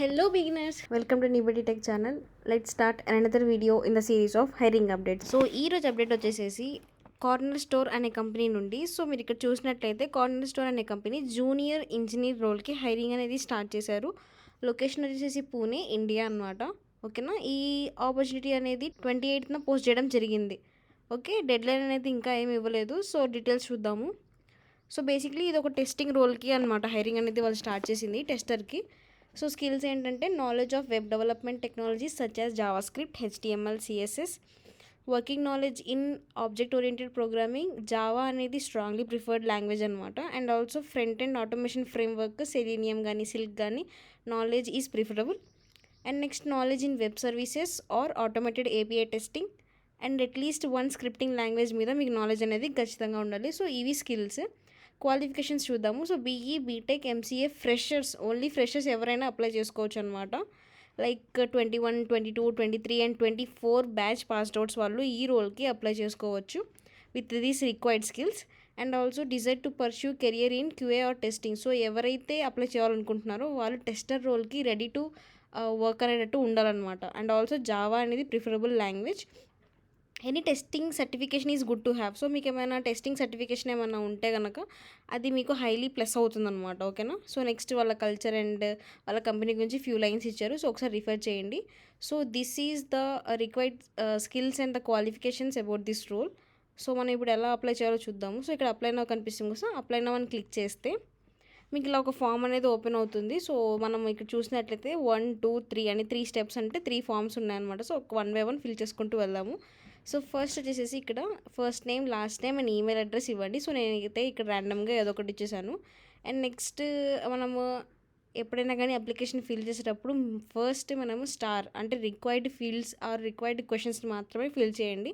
Hello beginners, welcome to Nibati Tech channel. Let's start another video in the series of hiring updates. So ఈ రోజు update వచ్చేసేసి corner store అనే company నుండి. So మీరు ఇక్కడ చూసినట్లయితే కార్నర్ స్టోర్ అనే కంపెనీ జూనియర్ ఇంజనీర్ రోల్కి హైరింగ్ అనేది స్టార్ట్ చేశారు. లొకేషన్ వచ్చేసి పూణే, ఇండియా అనమాట. ఓకేనా, ఈ ఆపర్చునిటీ అనేది 28న పోస్ట్ చేయడం జరిగింది. ఓకే, డెడ్లైన్ అనేది ఇంకా ఏమి ఇవ్వలేదు. సో డీటెయిల్స్ చూద్దాము. సో బేసిక్లీ ఇది ఒక టెస్టింగ్ రోల్కి అనమాట హైరింగ్ అనేది వాళ్ళు స్టార్ట్ చేసింది, టెస్టర్కి. సో స్కిల్స్ ఏంటంటే knowledge of web development technologies such as JavaScript, HTML, CSS, working knowledge in object oriented programming. Java అనేది స్ట్రాంగ్లీ ప్రిఫర్డ్ లాంగ్వేజ్ అనమాట. And also front and automation framework Selenium కానీ silk కానీ knowledge is preferable. And next knowledge in web services or automated API testing. And at least one scripting language మీద మీకు knowledge అనేది ఖచ్చితంగా ఉండాలి. So ఇవి skills. Qualifications చూద్దాము. So BE, BTech, MCA, freshers, only freshers ఎవరైనా అప్లై చేసుకోవచ్చు అనమాట. Like 21, 22, 23 and 24 batch passed outs వాళ్ళు ఈ రోల్కి అప్లై చేసుకోవచ్చు with these required skills. And also desire to pursue career in QA or testing. So ఎవరైతే apply చేయాలనుకుంటున్నారో వాళ్ళు టెస్టర్ రోల్కి రెడీ టు వర్క్ అనేటట్టు ఉండాలన్నమాట. అండ్ ఆల్సో జావా అనేది preferable language. Any testing certification is good to have. So మీకు ఏమైనా testing certification ఏమైనా ఉంటే కనుక అది మీకు హైలీ ప్లస్ అవుతుందన్నమాట. ఓకేనా. సో నెక్స్ట్ వాళ్ళ కల్చర్ అండ్ వాళ్ళ కంపెనీ గురించి ఫ్యూ లైన్స్ ఇచ్చారు. సో ఒకసారి రిఫర్ చేయండి. So this is the required skills and the qualifications about this role. So మనం ఇప్పుడు ఎలా అప్లై చేయాలో చూద్దాము. సో ఇక్కడ అప్లై నౌ కనిపిస్తుంది కదా, అప్లై నౌ అని క్లిక్ చేస్తే మీకు ఇలా ఒక ఫామ్ అనేది ఓపెన్ అవుతుంది. సో మనం ఇక్కడ చూసినట్లయితే 1, 2, 3 అని 3 స్టెప్స్ అంటే 3 ఫామ్స్ ఉన్నాయన్నమాట. So one by one fill చేసుకుంటూ వెళ్దాము. సో ఫస్ట్ వచ్చేసేసి ఇక్కడ first name, last name and email address ఇవ్వండి. సో నేనైతే ఇక్కడ ర్యాండమ్గా ఏదో ఒకటి ఇచ్చేసాను. అండ్ నెక్స్ట్ మనము ఎప్పుడైనా కానీ అప్లికేషన్ ఫిల్ చేసేటప్పుడు ఫస్ట్ మనము స్టార్ అంటే రిక్వైర్డ్ ఫీల్డ్స్ ఆర్ రిక్వైర్డ్ క్వశ్చన్స్ని మాత్రమే ఫిల్ చేయండి.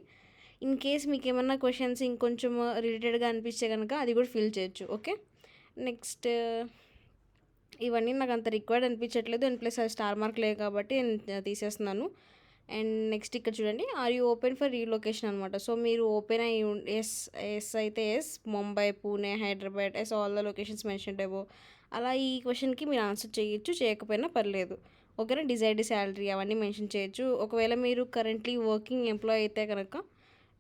ఇన్ కేస్ మీకు ఏమన్నా క్వశ్చన్స్ ఇంకొంచెం రిలేటెడ్గా అనిపిస్తే కనుక అది కూడా ఫిల్ చేయొచ్చు. ఓకే, నెక్స్ట్ ఇవన్నీ నాకు అంత రిక్వైర్డ్ అనిపించట్లేదు. అండ్ ప్లస్ అది స్టార్ మార్క్ లేదు కాబట్టి నేను తీసేస్తున్నాను. అండ్ నెక్స్ట్ ఇక్కడ చూడండి, are you open for relocation అనమాట. సో మీరు ఓపెన్ అయ్యి ఎస్ అయితే yes, Mumbai, Pune, Hyderabad, yes all the locations mention అబో. అలా ఈ క్వశ్చన్కి మీరు ఆన్సర్ చేయొచ్చు, చేయకపోయినా పర్లేదు. ఓకేనా. డిజైర్డ్ శాలరీ అవన్నీ మెన్షన్ చేయొచ్చు. ఒకవేళ మీరు కరెంట్లీ వర్కింగ్ ఎంప్లాయ్ అయితే కనుక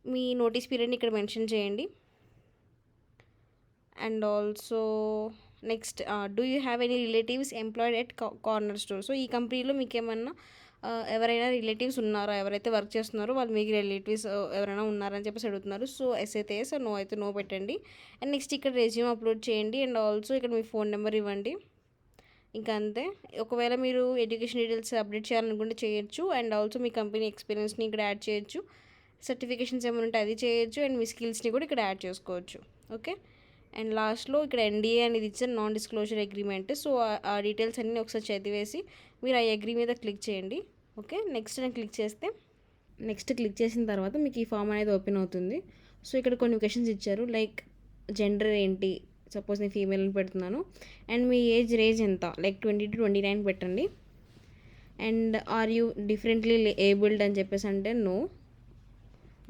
మీ నోటీస్ పీరియడ్ని ఇక్కడ మెన్షన్ చేయండి. And also next do you have any relatives employed at corner store. So ఈ కంపెనీలో మీకు ఏమన్నా ఎవరైనా రిలేటివ్స్ ఉన్నారా, ఎవరైతే వర్క్ చేస్తున్నారో వాళ్ళు మీకు రిలేటివ్స్ ఎవరైనా ఉన్నారని చెప్పేసి అడుగుతున్నారు. సో ఎస్ అయితే ఎస్, నో అయితే నో పెట్టండి. అండ్ నెక్స్ట్ ఇక్కడ రెజ్యూమ్ అప్లోడ్ చేయండి. అండ్ ఆల్సో ఇక్కడ మీ ఫోన్ నెంబర్ ఇవ్వండి. ఇంకా అంతే. ఒకవేళ మీరు ఎడ్యుకేషన్ డీటెయిల్స్ అప్డేట్ చేయాలనుకుంటే చేయొచ్చు. అండ్ ఆల్సో మీ కంపెనీ ఎక్స్పీరియన్స్ని ఇక్కడ యాడ్ చేయొచ్చు. సర్టిఫికేషన్స్ ఏమైనా ఉంటే అది చేయొచ్చు. అండ్ మీ స్కిల్స్ని కూడా ఇక్కడ యాడ్ చేసుకోవచ్చు. ఓకే. అండ్ లాస్ట్లో ఇక్కడ ఎన్డీఏ అనేది ఇచ్చారు, నాన్ డిస్క్లోజర్ అగ్రిమెంట్. సో ఆ డీటెయిల్స్ అన్నీ ఒకసారి చదివేసి మీరు ఆ అగ్రీ మీద క్లిక్ చేయండి. ఓకే, నెక్స్ట్ నేను క్లిక్ చేస్తే నెక్స్ట్ క్లిక్ చేసిన తర్వాత మీకు ఈ ఫామ్ అనేది ఓపెన్ అవుతుంది. సో ఇక్కడ కొన్ని క్వశ్చన్స్ ఇచ్చారు, లైక్ జెండర్ ఏంటి, సపోజ్ నేను ఫీమేల్ అని పెడుతున్నాను. అండ్ మీ రేంజ్ ఎంత, లైక్ 20 to 29 పెట్టండి. And are you differently abled అని చెప్పేసి అంటే నో.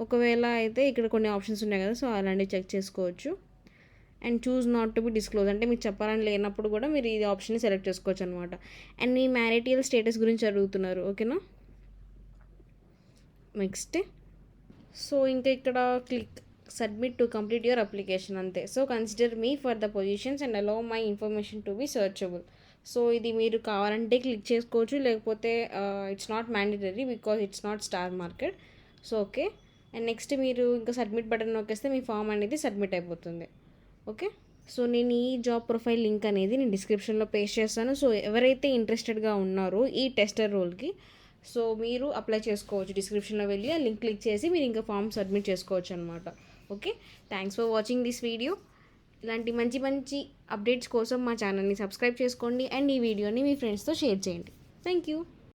ఒకవేళ అయితే ఇక్కడ కొన్ని ఆప్షన్స్ ఉన్నాయి కదా, సో అలాంటివి చెక్ చేసుకోవచ్చు. And choose not to be disclose అంటే మీకు చెప్పాలని లేనప్పుడు కూడా మీరు ఈ ఆప్షన్ని సెలెక్ట్ చేసుకోవచ్చు అనమాట. అండ్ మీ మ్యారిటల్ స్టేటస్ గురించి అడుగుతున్నారు. ఓకేనా. నెక్స్ట్ సో ఇంకా ఇక్కడ click submit to complete your application అంతే. So consider me for the positions and allow my information to be searchable. So ఇది మీరు కావాలంటే క్లిక్ చేసుకోవచ్చు, లేకపోతే it's not mandatory because it's not star market. So okay. And next మీరు ఇంకా submit button నొక్కేస్తే మీ ఫామ్ అనేది సబ్మిట్ అయిపోతుంది. ఓకే. సో నేను ఈ జాబ్ ప్రొఫైల్ లింక్ అనేది నేను డిస్క్రిప్షన్లో పేస్ట్ చేస్తాను. సో ఎవరైతే ఇంట్రెస్టెడ్గా ఉన్నారో ఈ టెస్టర్ రోల్కి, సో మీరు అప్లై చేసుకోవచ్చు. డిస్క్రిప్షన్లో వెళ్ళి ఆ లింక్ క్లిక్ చేసి మీరు ఇంకా ఫామ్ సబ్మిట్ చేసుకోవచ్చు అనమాట. Okay, thanks for watching this video. ఇలాంటి మంచి మంచి అప్డేట్స్ కోసం మా ఛానల్ని సబ్స్క్రైబ్ చేసుకోండి. అండ్ ఈ వీడియోని మీ ఫ్రెండ్స్తో షేర్ చేయండి. Thank you.